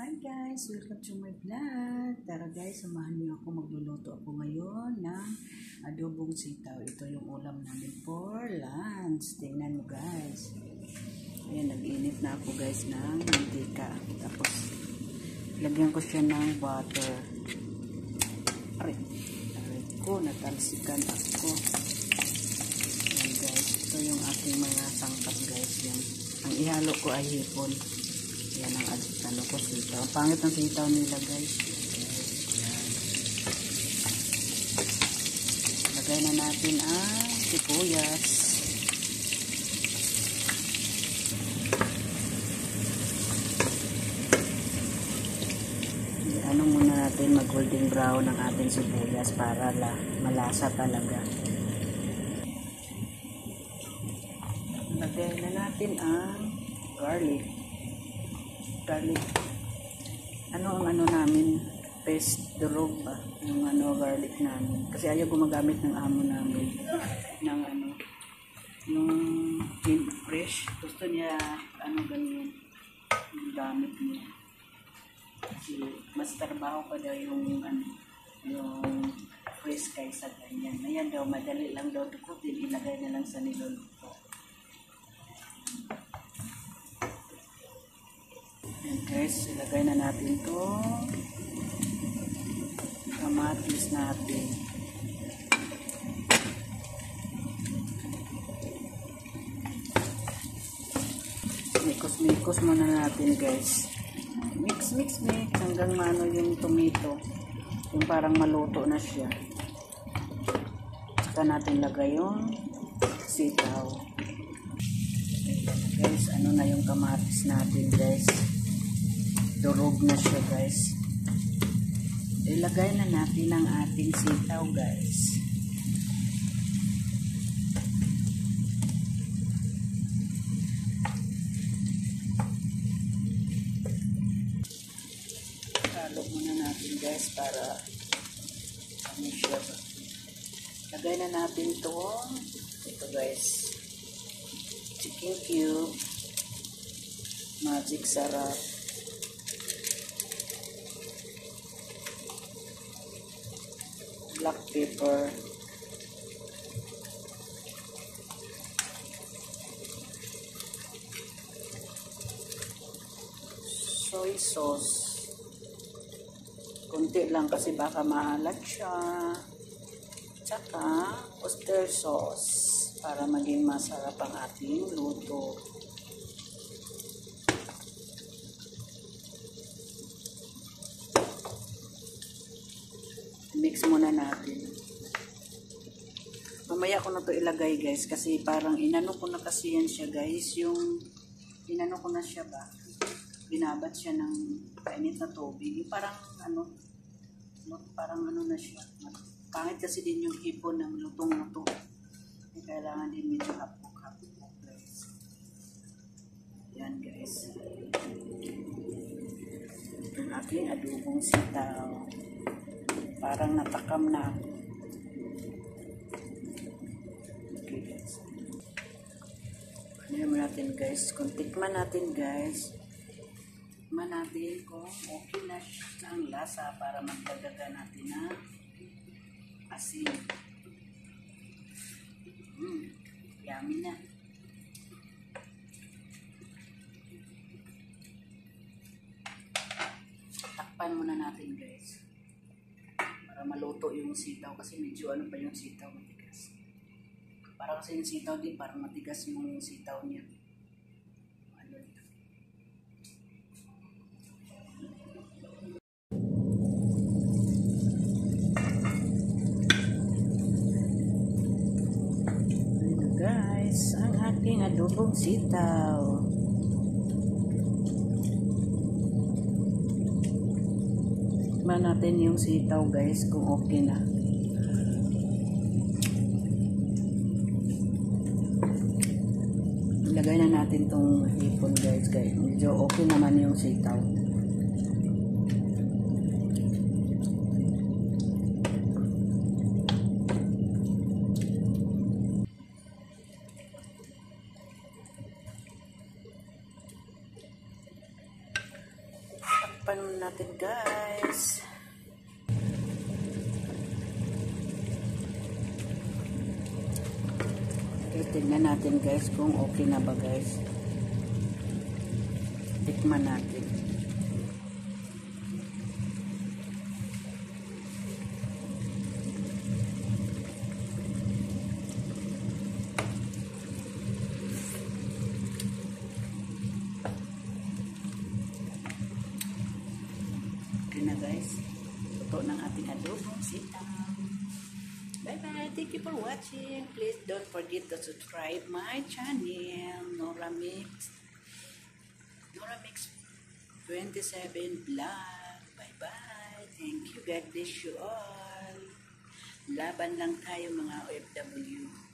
Hi guys! Welcome to my vlog. Tara guys, samahan niyo ako. Magluluto ako ngayon ng adobong sitaw. Ito yung ulam namin for lunch. Tingnan mo guys. Ayan, nag-init na ako guys ng mantika. Tapos, lagyan ko siya ng butter. Aray ko, natalsikan ako. Ayan guys, ito yung aking mga sangkap guys. Yan. Ang ihalo ko ay hipon. Yan ang ano ko, sitaw. Pangit ng sitaw nila guys. Yan. Lagay na natin ang sibuyas. Ano muna natin, mag golden brown ang ating sibuyas para malasa talaga. Lagay na natin ang garlic. Ano ang namin, paste durog ba yung garlic namin, kasi ayaw gumagamit ng amo namin ng yung fresh, gusto niya ganyan yung gamit niya, kasi mas trabaho pa daw yung yung fresh kaysa ganyan. Ayan daw, madali lang daw dukutin, ilagay na lang sa niluluto. And guys, ilagay na natin to kamatis natin. Mikos muna natin guys. Mix hanggang maano yung tomato, yung parang maluto na siya. Saka natin lagay yung sitaw. Guys, na yung kamatis natin guys. Durog na siya guys. Ilagay na natin ang ating sitaw guys. Halo muna natin guys para siya ba. Lagay na natin ito guys, chicken cube, magic sarap, black pepper, soy sauce, konti lang kasi baka maalat siya, tsaka oyster sauce para maging masarap ang ating luto. Mix muna natin. Mamaya ko na to ilagay guys, kasi parang inano ko na kasi yan siya guys, yung inano ko na siya ba, binabat siya ng kainit na tubig, yung parang parang na siya. Pangit kasi din yung hipon ng lutong-luto. Kailangan din medyo hapok-hapok guys. Yan guys. Itong aking adobong sitaw. Parang natakam na ako. Okay guys. Ano natin guys? Kung tikman natin guys. Tikman natin kung okay na ang lasa para magdagdagan natin ng asin. Yummy na. Takpan muna natin guys. Para maluto yung sitaw, kasi medyo pa yung sitaw, matigas. Para kasi yung sitaw din, parang matigas yung sitaw niya. Ito guys, ang aking adobong sitaw. Tikman natin yung sitaw guys kung okay na. Ilagay na natin tong hipon guys. Medyo okay naman yung sitaw. Tikpan natin guys. Tingnan natin guys kung okay na ba guys. Tikman natin. Okay na guys. Ito ng ating adobong sitaw. Bye-bye. Thank you for watching. Please don't forget to subscribe my channel. Noramix 27 Vlog. Bye-bye. Thank you. God bless you all. Laban lang tayo mga OFW.